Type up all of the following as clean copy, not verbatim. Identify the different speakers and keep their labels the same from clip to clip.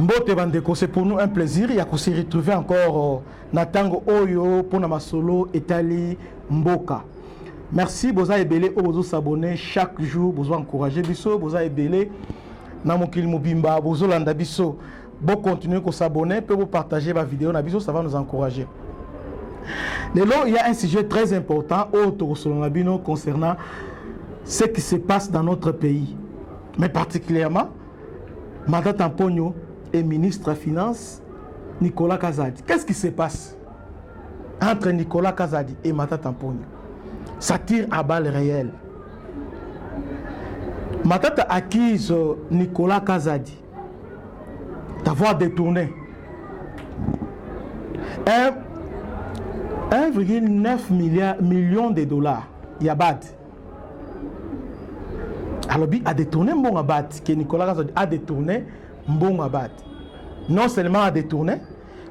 Speaker 1: Mbote Bandeko, c'est pour nous un plaisir. Il y a qu'on se retrouver encore Natango Oyo pour Namasolo Etali Mboka. Merci, Boza Ebele, Obozo s'abonner chaque jour, Bozo encourager Bisso, Boza Ebele, Namokil Mobimba, Bozo Landa Bisso. Bon, continuez à s'abonner, peut vous partager ma vidéo, Nabiso, ça va nous encourager. Lélo, il y a un sujet très important concernant ce qui se passe dans notre pays. Mais particulièrement, Mata Tamponyo et ministre des Finances, Nicolas Kazadi. Qu'est-ce qui se passe entre Nicolas Kazadi et Mata Tamponyo? Ça tire à balles réelles. Matata accuse Nicolas Kazadi d'avoir détourné 1,9 million de dollars. Yabad. Alors, il a détourné Mbong Abad, que Nicolas Kazadi a détourné Mbong Abad. Non seulement a détourné,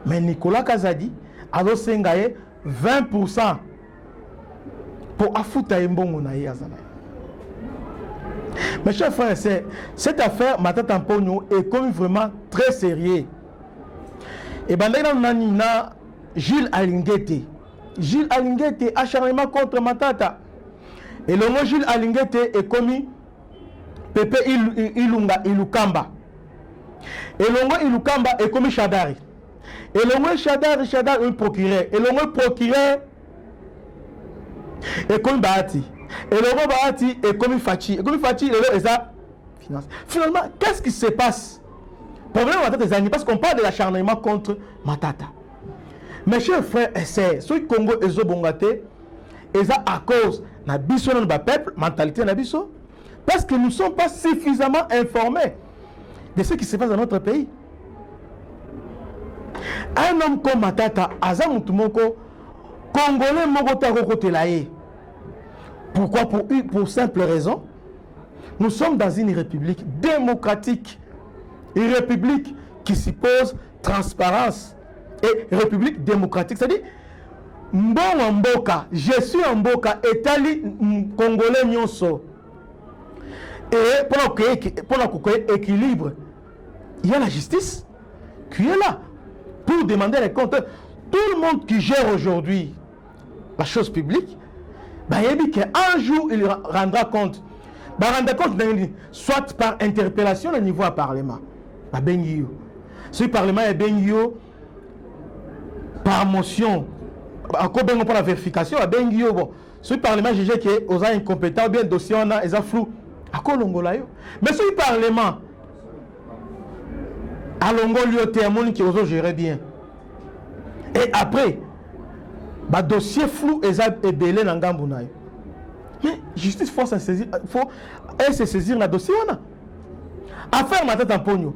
Speaker 1: mais Nicolas Kazadi a aussi 20% pour affouter Mbong Abad. Mes chers frères, cette affaire, Mata Tamponyo, est comme vraiment très sérieux. Et bien, on a Gilles Alingete. Gilles Alingete, acharnement contre Matata. Et le mot Gilles Alingete est commis Pepe Ilukamba. Et le mot Ilukamba est commis Chadari. Et le mot Chadari est un procureur. Et le mot procureur est commis Bahati. Et le mot Bahati est commis Fachi. Et commis Fachi, est ça finance. Finalement, qu'est-ce qui se passe? Problème Matata des années, parce qu'on parle de l'acharnement contre Matata. Mes chers frères et sœurs, ceux qui Congo et Zobongate, et ça à cause de notre peuple, mentalité de biso, parce que nous ne sommes pas suffisamment informés de ce qui se passe dans notre pays. Un homme comme Matata, Azamutumoko, Congolais Mogotaro Kotelaye. Pourquoi? Pour simple raison, nous sommes dans une république démocratique, une république qui suppose transparence. Et république démocratique, c'est-à-dire Mbon Mboka, je suis en Mboka, Etali Congolais Nyonso. Et pour qu'il équilibre, il y a la justice qui est là pour demander les comptes. Tout le monde qui gère aujourd'hui la chose publique, il dit qu'un jour il rendra compte. Il rendra compte soit par interpellation au niveau du Parlement. Ce Parlement est Bengio. Par motion, encore bien pour la vérification, ce Parlement jugé que aux incompétents, bien dossier on a, ils ont flou. À quoi l'ongolayo? Mais ce Parlement, à l'ongolio témoin qui osent gérer bien. Et après, bah dossier flou et ça est belé dans Gambunayo. Mais justice faut se saisir, faut se saisir le dossier on a. Affaire Mata Tamponyo.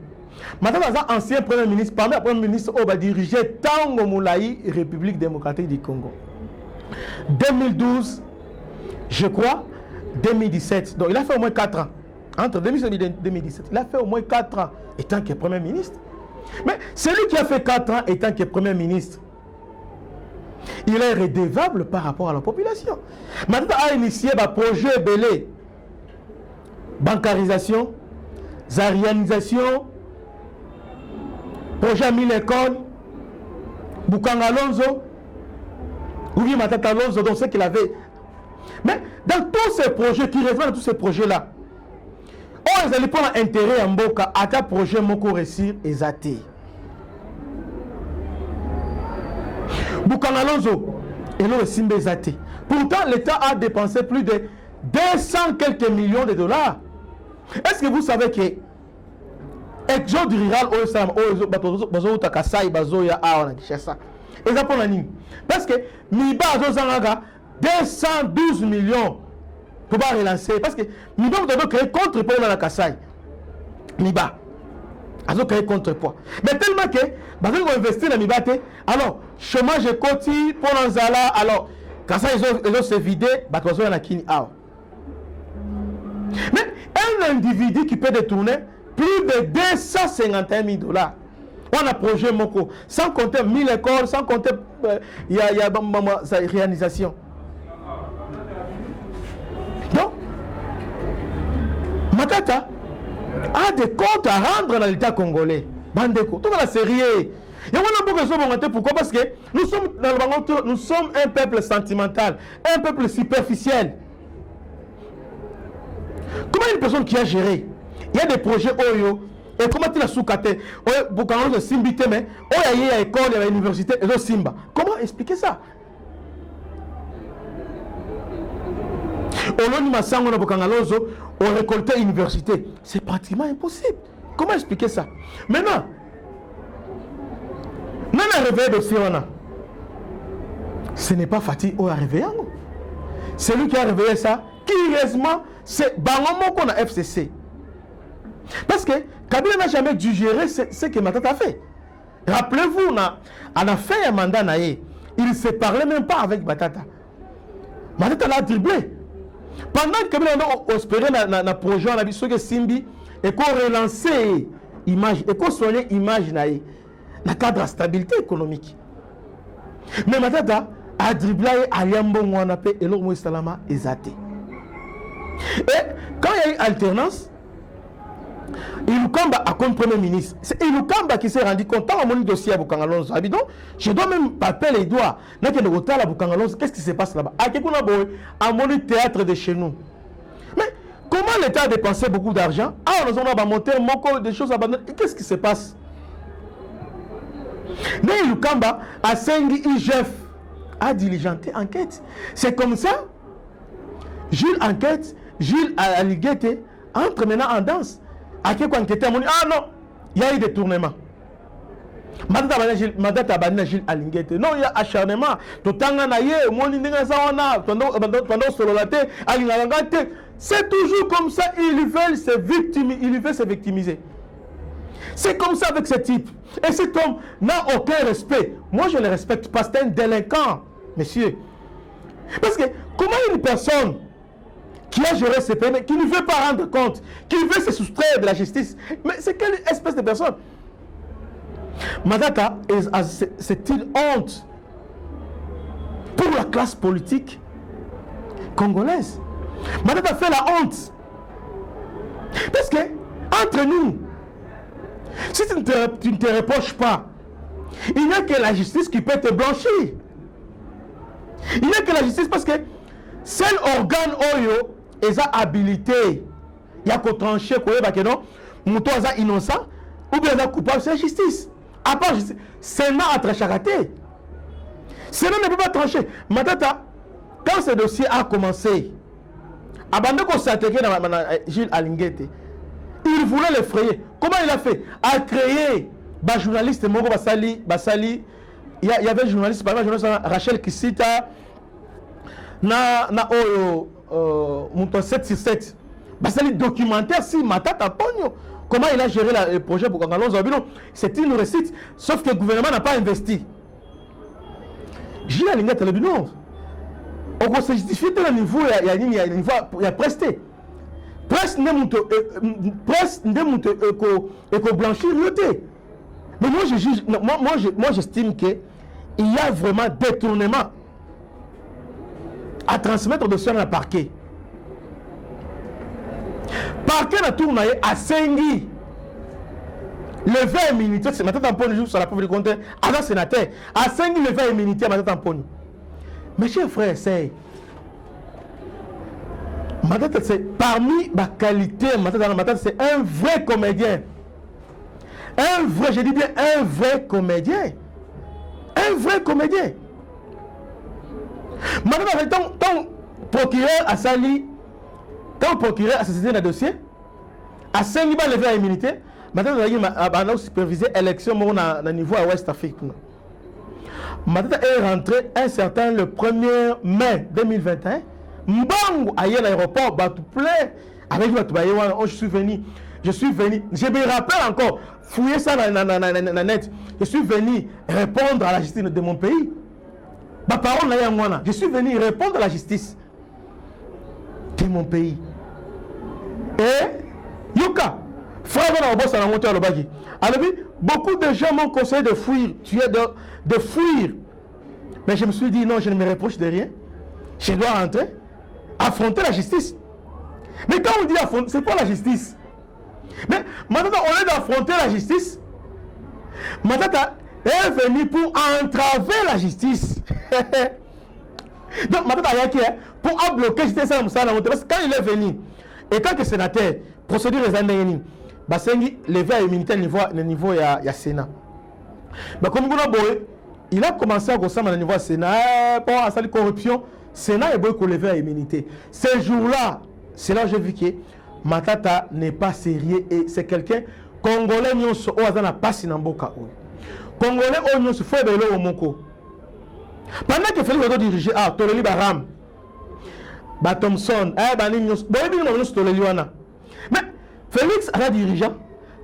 Speaker 1: Maintenant, ancien Premier ministre, parmi les premiers ministres, on va diriger Tango Moulaï, République démocratique du Congo. 2012, je crois, 2017. Donc, il a fait au moins 4 ans. Entre 2016 et 2017, il a fait au moins 4 ans étant que Premier ministre. Mais celui qui a fait 4 ans étant que Premier ministre, il est redevable par rapport à la population. Maintenant, a initié un projet belé, bancarisation, zarianisation, projet 1000 écoles, Boukanga Alonso, Ougi Matata Alonso, donc ce qu'il avait. Mais dans tous ces projets, qui reviennent dans tous ces projets-là, ils allaient prendre intérêt en Mboka, à ta projet Moko réussir et zaté. Boukanga Alonso, et l'on est zaté. Pourtant, l'État a dépensé plus de 200 quelques millions de dollars. Est-ce que vous savez que Exode rural au Sam au bazo takasai bazo ya awa na Kinshasa. Et ça pour la ligne. Parce que Miba azo zanga 212 millions pour pas relancer parce que Miba doit créer contre-poids dans la Kasai. Miba azo créer contre-poids. Mais tellement que bazo investir dans Miba té alors chômage côté pour l'anzala alors Kasai ils ont se vidé bazo na kini awa. Mais un individu qui peut détourner plus de 251 000 dollars. On a projet Moko, sans compter 1000 écoles, sans compter sa réalisation. Donc, Matata a des comptes à rendre dans l'État congolais. Bandeko, tout la série. Et on a pourquoi? Parce que nous sommes un peuple sentimental, un peuple superficiel. Comment une personne qui a géré, il y a des projets Oyo, et comment tu l'as sous-caté, Bukangalozo de Simbite, mais il y a une école, il y a une université, et Simba. Comment expliquer ça? Oloni Masango na Bukangalozo ont récolté université. C'est pratiquement impossible. Comment expliquer ça? Maintenant, non, le réveil de Siona, ce n'est pas Fatih qui a réveillé. C'est lui qui a réveillé ça. Curieusement, c'est Bangomo qu'on a FCC. Parce que Kabila n'a jamais digéré ce que Matata a fait. Rappelez-vous, on a fait un mandat naïe. Il ne se parlait même pas avec Matata. Matata l'a dribblé. Pendant que Kabila a espéré dans le projet, on a vu ce que Simbi et qu'on relancé l'image, et qu'on soignait l'image naïe. Dans le cadre de stabilité économique. Mais Matata a dribblé à Yambon Wanapé et l'Ormo Salama est athée. Et quand il y a eu alternance, Ilukamba a comme premier ministre. C'est Ilukamba qui s'est rendu compte. Tant mon dossier à Bukangalozo, je dois même palper les doigts. Qu'est-ce qui se passe là-bas? À mon théâtre de chez nous. Mais comment l'État a dépensé beaucoup d'argent? Ah, nous avons monté des choses abandonnées. Et qu'est-ce qui se passe? Mais Ilukamba a Sengi IGF a diligenté enquête. C'est comme ça. Gilles enquête, Gilles Aliguete entre maintenant en danse. À qui enquêter? Ah non, il y a eu des tournements. Madata Banina Gilles Aliguete. Non, il y a acharnement. C'est toujours comme ça. Ils veulent se victimiser. C'est comme ça avec ce type. Et cet homme n'a aucun respect. Moi, je ne le respecte pas. C'est un délinquant, monsieur. Parce que comment une personne qui a géré ses peines, qui ne veut pas rendre compte, qui veut se soustraire de la justice, mais c'est quelle espèce de personne? Matata, c'est une honte pour la classe politique congolaise. Matata fait la honte. Parce que, entre nous, si tu ne te reproches pas, il n'y a que la justice qui peut te blanchir. Il n'y a que la justice parce que seul organe Oyo est habilité. Il y a qu'au trancher, que non, Mouto est innocent ou bien est coupable, c'est la justice. À part justice, Sénat a tranché. Sénat ne peut pas trancher. Matata, quand ce dossier a commencé, avant qu'on s'attaquait dans Gilles Aliguete, il voulait l'effrayer. Comment il a fait? A créé un journaliste, Moko Basali. Il y avait un journaliste, par exemple, Rachel Kisita, Mouton 767. Basali documentaire si Matata Pogno. Comment il a géré le projet pour Bukangalozo? C'est une réussite, sauf que le gouvernement n'a pas investi. Gilles Aliguete a dit non. On se justifie à niveau, il y a presté. Presse ne monte et blanchir l'auté. Mais moi je juge, moi j'estime que il y a vraiment détournement à transmettre de sur le parquet. Parquet n'a tourné à Sengi. Le 20 minutes, c'est maintenant tampon jour sur la pauvre compte à un sénateur. À Sengi le 20 minutes, maintenant tampon. Mes chers frères, c'est Matata, c'est parmi ma qualité, Matata, c'est un vrai comédien. Un vrai, je dis bien un vrai comédien. Un vrai comédien. Matata, ton procureur a sali, ton procureur a saisi un dossier, a 5 000 levé à immunité, Matata a supervisé l'élection au niveau à West Afrique. Matata est rentré un certain le 1er mai 2021. Mbangu à l'aéroport, plein avec je suis venu, je me rappelle encore, fouiller ça dans net, je suis venu répondre à la justice de mon pays. Ma parole là, je suis venu répondre à la justice de mon pays. Et Yuka, frère dans le boss à la montée à l'obagi. Alors beaucoup de gens m'ont conseillé de fuir, de fuir. Mais je me suis dit non, je ne me reproche de rien. Je dois rentrer. Affronter la justice. Mais quand on dit affronter, c'est pas la justice. Mais maintenant, au lieu d'affronter la justice, Matata est venu pour entraver la justice. Donc Matata a dit pour bloquer la justice, parce que quand il est venu, et quand le sénateur, procédure les années, Basengi levé à l'immunité au niveau du Sénat. Mais comme il a commencé à ressembler au niveau du Sénat, pour la corruption, le Sénat est beaucoup levé à l'immunité. Ce jour-là, c'est là que j'ai vu que Matata n'est pas sérieux et c'est quelqu'un Congolais qui n'a pas si Namboka. Congolais qui ont fait de l'eau. Pendant que Félix a dirigé, Toleli Baram, Thompson, mais Félix a dirigé,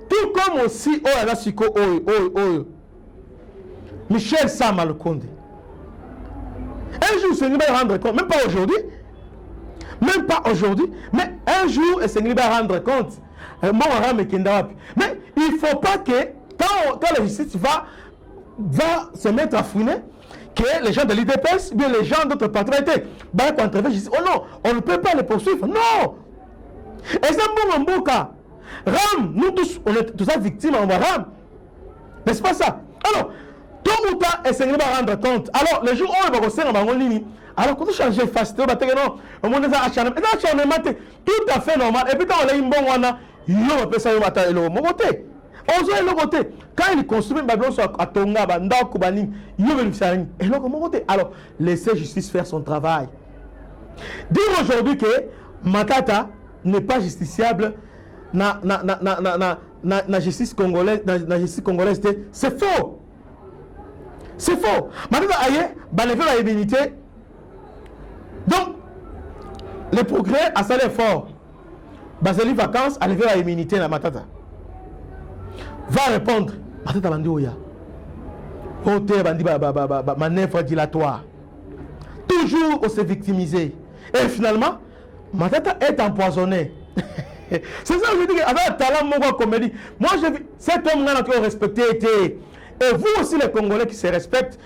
Speaker 1: tout comme aussi Michel Sama le Condé. Un jour, c'est va rendre compte, même pas aujourd'hui, mais un jour, c'est va rendre compte. Mais il ne faut pas que, quand la justice va se mettre à fouiner, que les gens de l'IDPS, bien les gens d'autres partis vont contre la justice. Oh non, on ne peut pas les poursuivre. Non! Et c'est un bon cas. Ram, nous tous, on est tous victimes en Ram. N'est-ce pas ça? Alors, tôt ou tard, et va rendre compte. Alors, le jour où on va rester en ligne, alors quand on change de face, on va dire non, on va dire acharnement. Tout à fait normal. Et puis quand on a une bonne wana, on peut ça, on va dire le côté. On va le côté. Quand il construit Babylone à Tonga, Banda, Koubanim, il va le faire. Et le côté. Alors, laissez justice faire son travail. Dire aujourd'hui que Matata n'est pas justiciable na justice congolaise, c'est faux. C'est faux. Matata aïe, lever la immunité. Donc, le progrès a salé fort. Baseli vacances a levé la immunité na Matata. Va répondre. Matata bandi oya. Ote bandi manœuvre dilatoire. Toujours on s'est victimisé. Et finalement, Matata est empoisonné. C'est ça que je dis que avec talent mon comédie. Moi j'ai vu cet homme-là qui a respecté été. Et vous aussi les Congolais qui se respectent,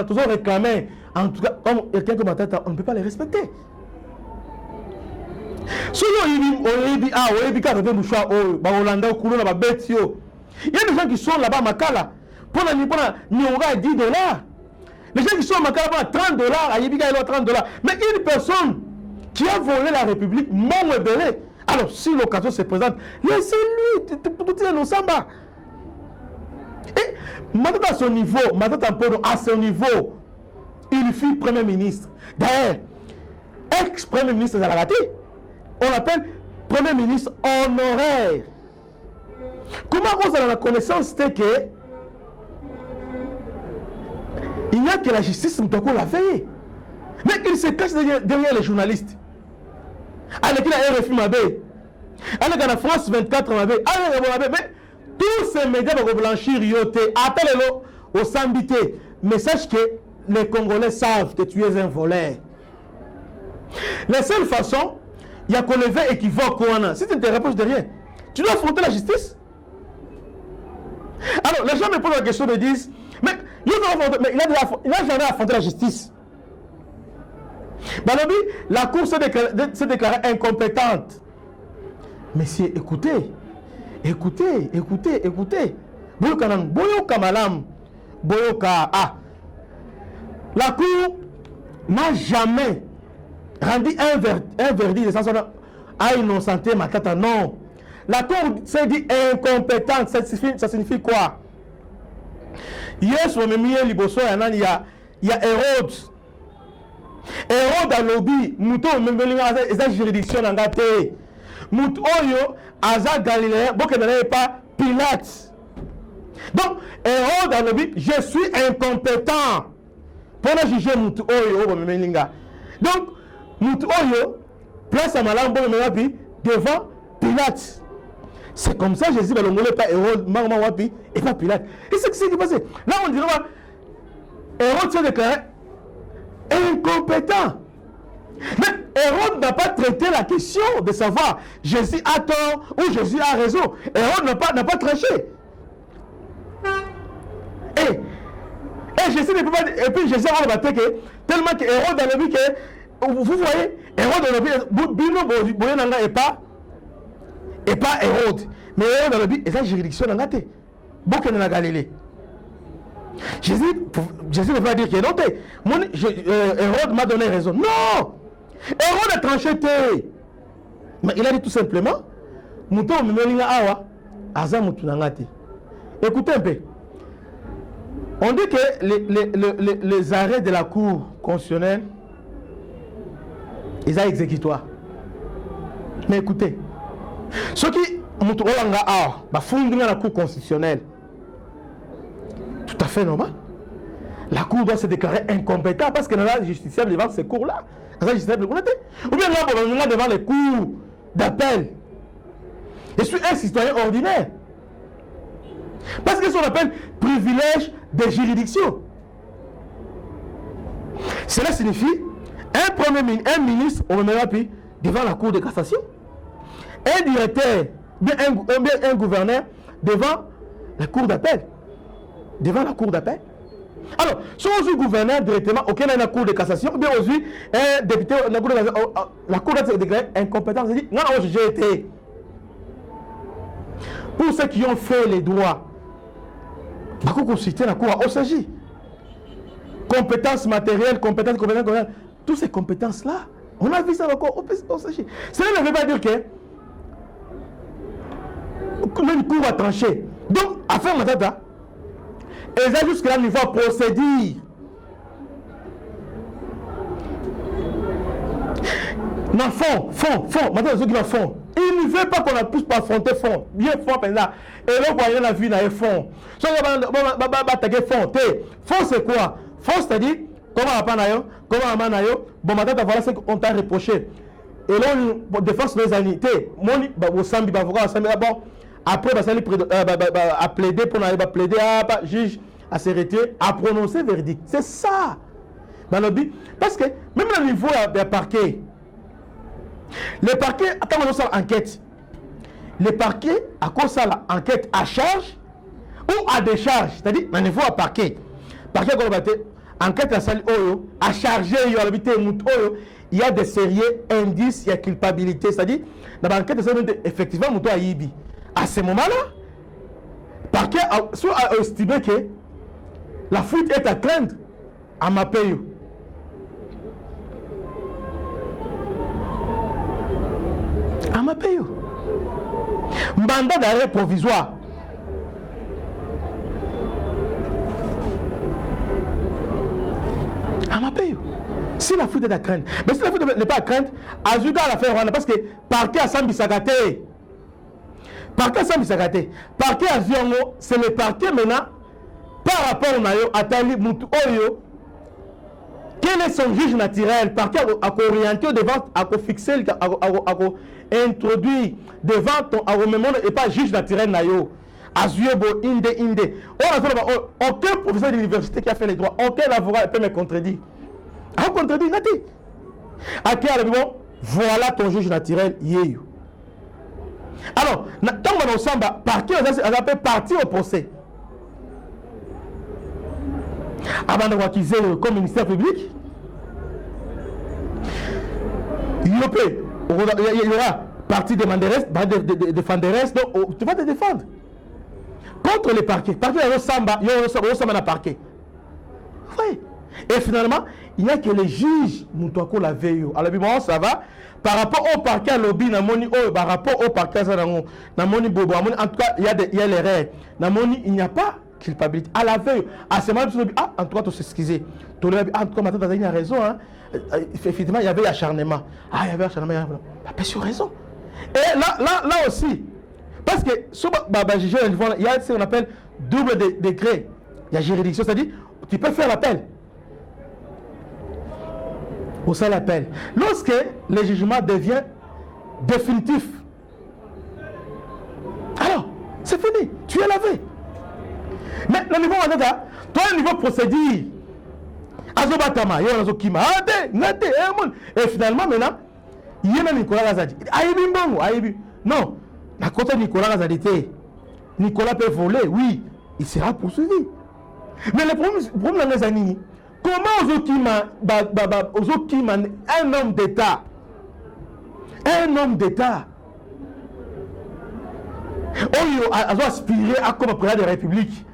Speaker 1: toujours réclamé. En tout cas, comme quelqu'un comme Matata, on ne peut pas les respecter. Il y a des gens qui sont là-bas à Makala pour $10. Les gens qui sont à Makala pour $30, à Yébika, il y a $30. Mais une personne qui a volé la République, mon ébélé. Alors, si l'occasion se présente, laissez-lui, tout est nos samba. Et Matata à son niveau, Matata à son niveau, il fut Premier ministre. D'ailleurs, ex-Premier ministre de la Gati, on l'appelle Premier ministre honoraire. Comment on a la connaissance que il n'y a que la justice qui l'a fait. Mais il se cache derrière les journalistes. Avec la RFI Mabé, avec la France 24 Mabé, mais tous ces médias vont blanchir Yote, appelez-le au Sambité. Mais sache que les Congolais savent que tu es un voleur. La seule façon, il y a qu'on lever équivoque. Si tu ne te rapproches de rien, tu dois affronter la justice. Alors, les gens me posent la question, me disent, mais il n'a jamais affronté la justice. Balobi, la Cour s'est déclarée incompétente. Messieurs, écoutez. Boyoka Malam. Boyoka. Ah. La Cour n'a jamais rendu un verdict de sanction à innocenté Matata. Non. La Cour s'est dit incompétente. Ça signifie quoi? Yes, il y a Hérode. Hérode a lobby. Mouto a juridiction en gâté. Mouto Aza Galilée. Boke n'allait pas Pilate. Donc, Hérode a lobby. Je suis incompétent pour juger Mouto Donc, Mouto place à Malam devant Pilate. C'est comme ça Jésus va l'ongolé pas Hérode, Marma Wapi et pas Pilate. Et c'est ce qui s'est passé. Là on dirait Hérode s'est déclaré incompétent. Mais Hérode n'a pas traité la question de savoir Jésus a tort ou Jésus a raison. Hérode n'a pas tranché. Et Jésus ne peut pas. Et puis Jésus a rebattu que tellement que Hérode a vu que vous voyez Hérode a vu Bino Boyenanga et pas Hérode. Mais Hérode a vu et sa juridiction n'a gâté. Bokene na Galilée. Jésus ne peut pas dire que non, Hérode m'a donné raison. Non! Hérode a tranché. Mais il a dit tout simplement, Mouton Memelinga Awa, Aza Moutunangati. Écoutez un peu. On dit que les arrêts de la Cour constitutionnelle, ils sont exécutoires. Mais écoutez, ceux qui Moutoulanga Awa, fondent la Cour constitutionnelle, tout à fait normal. La Cour doit se déclarer incompétente parce qu'elle n'a pas justiciable devant ces cours-là. Ou bien là, devant les cours d'appel. Je suis un citoyen ordinaire. Parce que c'est ce qu'on appelle privilège de juridiction. Cela signifie un ministre, on le mettra puis devant la Cour de cassation. Un directeur, bien un gouverneur devant la Cour d'appel. Devant la Cour d'appel. Alors, si on dit gouverneur directement, auquel est la Cour de cassation, ou bien aussi un député, la Cour doit se déclarer incompétente. C'est dit, non, j'ai été. Pour ceux qui ont fait les droits, la Cour constitue la Cour à OCJ. Compétences matérielles, compétences, toutes ces compétences-là, on a vu ça encore au OCJ. Cela ne veut pas dire que une Cour va trancher. Donc, affaire Matata, et ça jusqu'à là, il faut procéder. Non, fond. Maintenant, ceux qui vont fond. Il ne veut pas qu'on a plus pas affronter fond. Bien fond, par exemple. Et là, on voit la vie dans les fonds. Si on va attaquer fond. Fond, c'est quoi? Fond, c'est-à-dire, comment on va pas comment on va bon, maintenant, voilà ce qu'on t'a reproché. Et là, on défense nos anités. Mon, au samedi, bon. Après, à plaider pour aller plaider, juge à se retirer, à prononcer verdict. C'est ça. Parce que même au niveau des parquets, les parquets, attends, on a enquête. Les parquets, à cause de ça, enquête à charge ou à décharge. C'est-à-dire, au niveau à parquet. Parquet, enquête à salle, à charger, il y a des sérieux indices, il y a culpabilité. C'est-à-dire, dans l'enquête, effectivement, il y a Ibi. À ce moment-là, parquet a estimé que la fuite est à craindre à ma paye. À ma paye. Mandat d'arrêt provisoire. À ma paye. Si la fuite est à craindre. Mais si la fuite n'est pas à craindre, ajoute à l'affaire parce que parquet a Sambi Sagate. Parquet Sambi Sagate. Parquet à Ziongo, c'est le parquet maintenant. Par rapport à Tali Moutou Oyo, quel est son juge naturel? Parquet à orienter devant, à fixer, à introduire devant ton mémoire et pas juge naturel nayo. Azuebo, inde. Aucun professeur d'université qui a fait les droits, aucun avocat peut me contredire. A contredire, nati. À quel moment, voilà ton juge naturel, yeyo. Alors, tant qu'on ensemble, parquet, on appelle partie au procès. Avant de accuser comme ministère public, il y aura partie défenderesse, donc tu vas te défendre contre les parquets. Parquet, il y a un parquet. Oui. Et finalement, il n'y a que les juges, nous toquons la veille. Alors, ça va. Par rapport au parquet à lobby, par rapport au parquet à Bobo, en tout cas, il y a l'erreur. Il n'y a pas culpabilité. À la veille, à ce moment, en tout cas, tu s'excuser. En tout cas, maintenant, tu as raison. Hein. Effectivement, il y avait acharnement. Il y avait acharnement. Tu as raison. Et là aussi, parce que sur il y a ce qu'on appelle double décret. Il y a juridiction, c'est-à-dire, tu peux faire l'appel. Ou ça l'appel. Lorsque le jugement devient définitif, alors, c'est fini. Tu es lavé. Mais le niveau toi, le niveau procédure, Azobatama, il y a Azokima, et finalement, maintenant, il y a Nicolas Gazadi. Non, la côté Nicolas Gazadi, Nicolas peut voler, oui, il sera poursuivi. Mais le problème, c'est que comment Ozokima, un homme d'État, Oyo a aspiré à comme président de la République.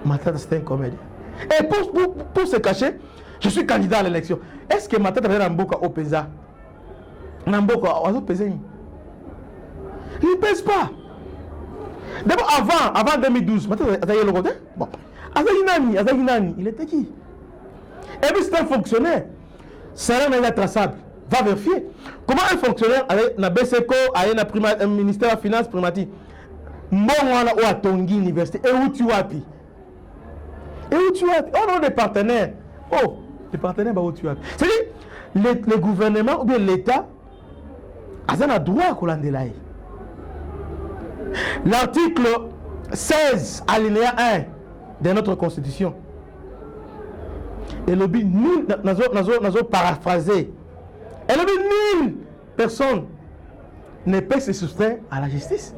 Speaker 1: Matata, c'était un comédien. Et pour se cacher, je suis candidat à l'élection. Est-ce que Matata avait Namboka au PESA? Namboka au PESA? Il ne pèse pas. D'abord, avant 2012, Matata a eu le côté. Bon. Azaginani, il était qui? Et puis c'est un fonctionnaire. C'est un traçable. Va vérifier. Comment un fonctionnaire avec la BCCO, avec un ministère de la Finance primatique, moi, ou à Tongi Université, et où tu as pu? Et où tu as? Oh non, des partenaires. Oh, les partenaires, bah, où tu as? C'est-à-dire, le gouvernement ou bien l'État a un droit qu'on l'en délaie. L'article 16, alinéa 1 de notre Constitution. Et le but, nous avons paraphrasé. Et le but, nulle personne ne peut se soustraire à la justice.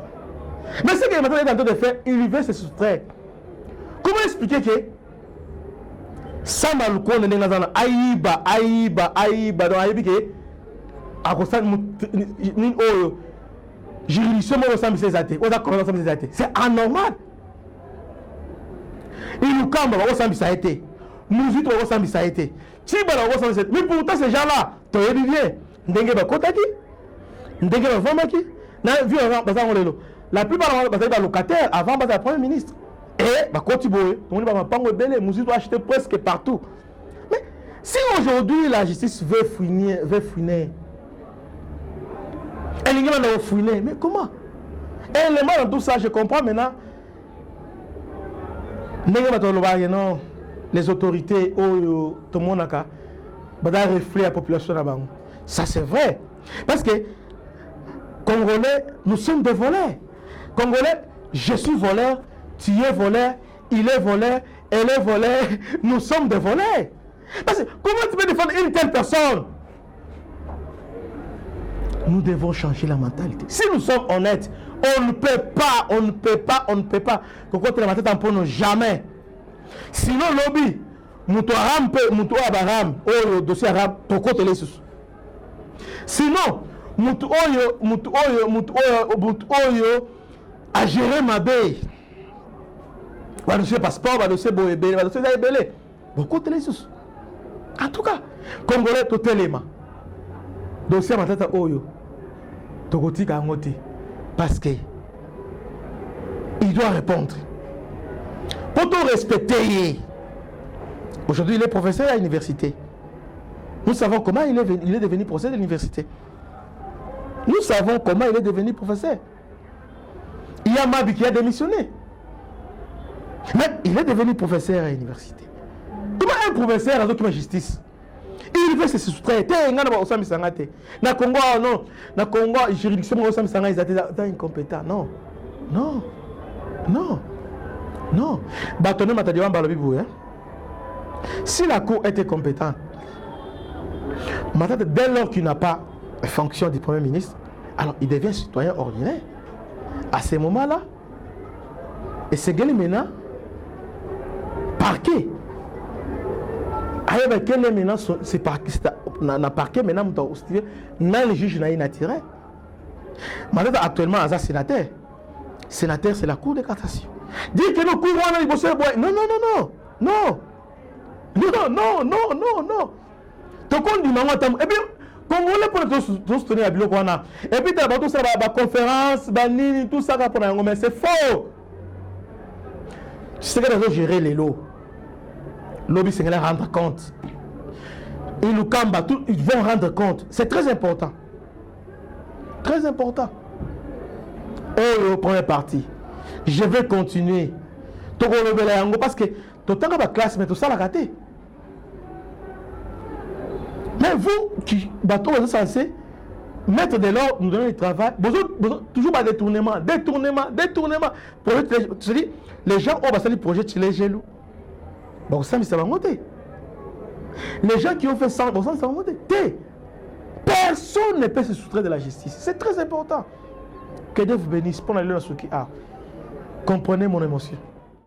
Speaker 1: Mais ce que maintenant est en train de faire, il veut se soustraire. Comment expliquer que Sama Luko n'est pas dans Aïba, donc Aïbi que à cause de juridiction, c'est anormal. Il nous cambe, ça a été. Nous autres, ça a été. Mais pourtant, ces gens-là, tu as dit bien. Ndenge ba kotaki, ndenge ba vamaki. La plupart des locataires avant le Premier ministre. Et bah continuer. On va pas rebelle. Nous doit acheter presque partout. Mais si aujourd'hui la justice veut fouiner, elle va fouiner. Mais comment? Et les mal dans tout ça, je comprends maintenant. Non, les autorités, tout le monde a refléter la population là-bas. Ça c'est vrai. Parce que Congolais, nous sommes des voleurs. Congolais, je suis voleur, tu es voleur, il est voleur, elle est voleur, nous sommes des voleurs. Parce que comment tu peux défendre une telle personne? Nous devons changer la mentalité. Si nous sommes honnêtes, on ne peut pas. Pourquoi tu la tête en prenant jamais? Sinon, lobby, mutu abaram, le dossier arabe, pourquoi tu les sous? Sinon, mutu a géré ma baie. Le dossier passeport, le dossier boébélé, le dossier zaébélé. Pourquoi tu les sous? En tout cas, Congolais, tout élément. Dossier ma tête oyo. Togotika angote. Parce que il doit répondre. Pour tout respecter. Aujourd'hui, il est professeur à l'université. Nous savons comment il est devenu professeur à l'université. Nous savons comment il est devenu professeur. Il y a Mabi qui a démissionné. Mais il est devenu professeur à l'université. Comment un professeur a la justice? Il veut se soustraire. Na Congo, non. Na Congo, juridiction, ils étaient incompétents. Non. Non. Non. Non. Bâtonnet Matadiwan Balobibou. Si la Cour était compétente, dès lors qu'il n'a pas fonction du Premier ministre, alors il devient citoyen ordinaire. À ce moment-là, et c'est maintenant parquet. Avec quel maintenant c'est parquet, na parquet maintenant le juge n'a tiré. Maintenant actuellement à sénateur. Sénateur c'est la Cour de cassation. Dire que nous courons dans les bosseurs. Non. Donc on dit maman tam. Et puis Congolais pour tous soutenir la biloko wana. Et puis t'as tout ça la conférence, banini tout ça pour la mais c'est faux. Tu sais que nous gérer les lots. Lobby c'est rendre compte. Ils nous cambent tout, ils vont rendre compte. C'est très important. Très important. Et première partie. Je vais continuer. Parce que tout le temps la classe, mais tout ça l'a raté. Mais vous qui bateau vous êtes censé mettre de l'ordre, nous donner du travail, toujours pas détournement. Tu dis, les gens ont passé le projet de les jaloux. Bon, ça va monter. Les gens qui ont fait 100%, ça va monter. Personne ne peut se soustraire de la justice. C'est très important. Que Dieu vous bénisse pour aller dans ce qui a. Comprenez mon émotion.